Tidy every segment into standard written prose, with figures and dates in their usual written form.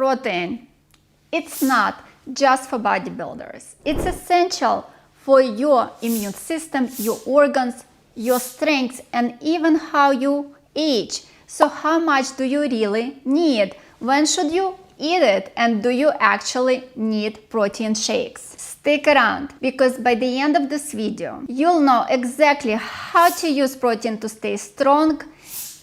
protein. It's not just for bodybuilders. It's essential for your immune system, your organs, your strength, and even how you age. So how much do you really need? When should you eat it? And do you actually need protein shakes? Stick around, because by the end of this video, you'll know exactly how to use protein to stay strong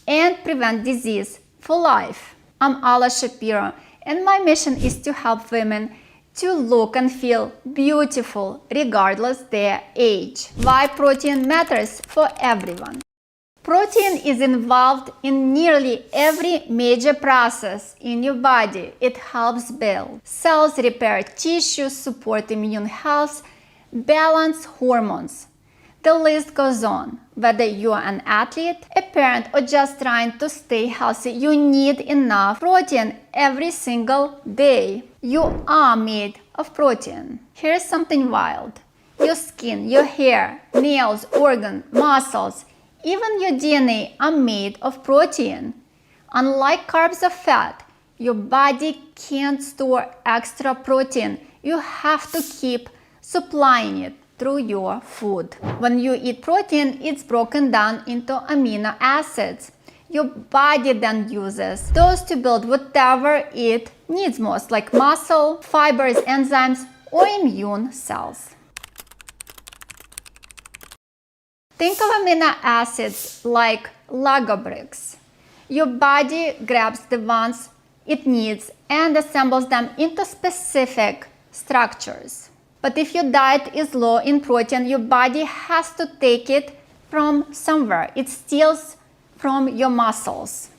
and prevent disease for life. I'm Alla Shapiro, and my mission is to help women to look and feel beautiful regardless their age. Why protein matters for everyone. Protein is involved in nearly every major process in your body. It helps build cells, repair tissues, support immune health, balance hormones. The list goes on. Whether you're an athlete, a parent, or just trying to stay healthy, you need enough protein every single day. You are made of protein. Here's something wild. Your skin, your hair, nails, organs, muscles, even your DNA are made of protein. Unlike carbs or fat, your body can't store extra protein. You have to keep supplying it through your food. When you eat protein, it's broken down into amino acids. Your body then uses those to build whatever it needs most, like muscle, fibers, enzymes, or immune cells. Think of amino acids like Lego bricks. Your body grabs the ones it needs and assembles them into specific structures. But if your diet is low in protein, your body has to take it from somewhere. It steals from your muscles.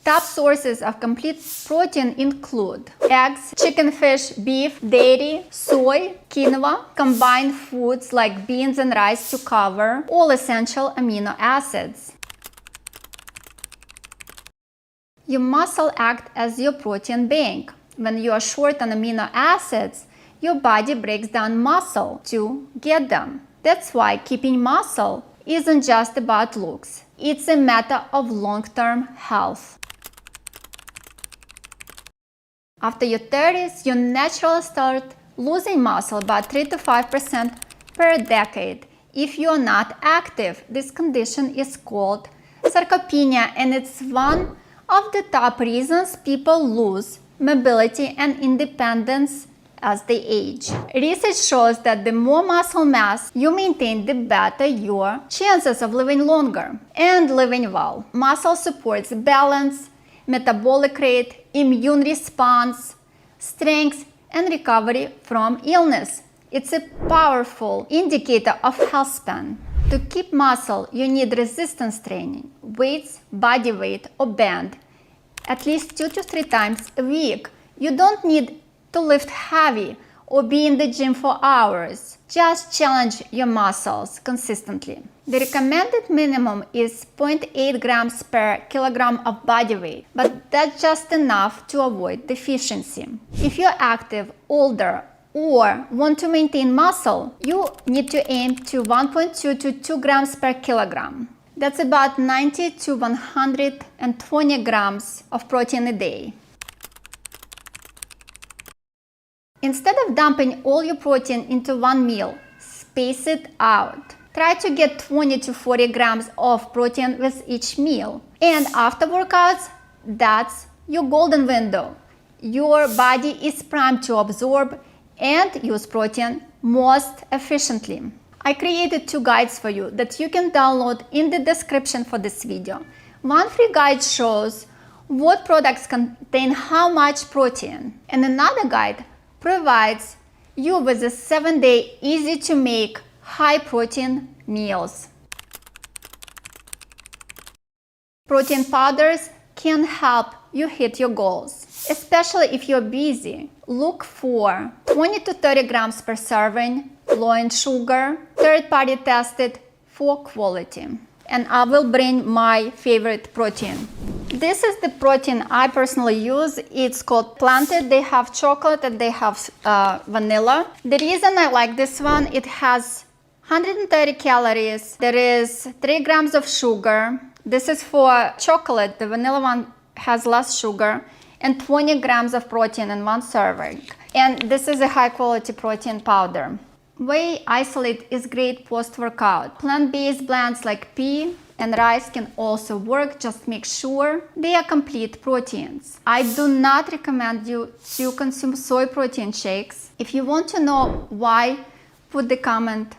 Top sources of complete protein include eggs, chicken, fish, beef, dairy, soy, quinoa, combined foods like beans and rice to cover all essential amino acids. Your muscle acts as your protein bank. When you are short on amino acids, your body breaks down muscle to get them. That's why keeping muscle isn't just about looks. It's a matter of long-term health. After your 30s, you naturally start losing muscle about 3 to 5% per decade. If you are not active, this condition is called sarcopenia, and it's one of the top reasons people lose mobility and independence as they age. Research shows that the more muscle mass you maintain, the better your chances of living longer and living well. Muscle supports balance, metabolic rate, immune response, strength, and recovery from illness. It's a powerful indicator of health span. To keep muscle, you need resistance training, weights, body weight, or band, at least 2 to 3 times a week. You don't need to lift heavy or be in the gym for hours. Just challenge your muscles consistently. The recommended minimum is 0.8 grams per kilogram of body weight, but that's just enough to avoid deficiency. If you're active, older, or want to maintain muscle, you need to aim to 1.2 to 2 grams per kilogram. That's about 90 to 120 grams of protein a day. Instead of dumping all your protein into one meal, space it out. Try to get 20 to 40 grams of protein with each meal. And after workouts, that's your golden window. Your body is primed to absorb and use protein most efficiently. I created 2 guides for you that you can download in the description for this video. One free guide shows what products contain how much protein, and another guide provides you with a 7-day easy-to-make high-protein meals. Protein powders can help you hit your goals, especially if you're busy. Look for 20 to 30 grams per serving, low in sugar, third-party tested for quality. And I will bring my favorite protein. This is the protein I personally use. It's called Bloated. They have chocolate and they have vanilla. The reason I like this one, it has 130 calories. There is 3 grams of sugar. This is for chocolate. The vanilla one has less sugar and 20 grams of protein in one serving. And this is a high quality protein powder. Whey isolate is great post-workout. Plant-based blends like pea and rice can also work, just make sure they are complete proteins. I do not recommend you to consume soy protein shakes. If you want to know why, put the comment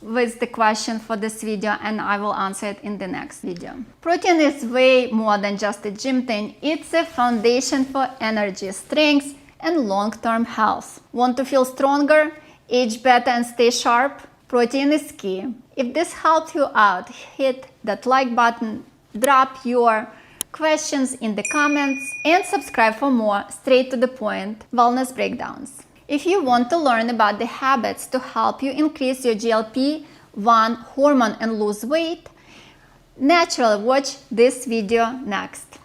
with the question for this video and I will answer it in the next video. Protein is way more than just a gym thing. It's a foundation for energy, strength, and long-term health. Want to feel stronger, age better, and stay sharp? Protein is key. If this helped you out, hit that like button, drop your questions in the comments, and subscribe for more straight to the point wellness breakdowns. If you want to learn about the habits to help you increase your GLP-1 hormone and lose weight, naturally watch this video next.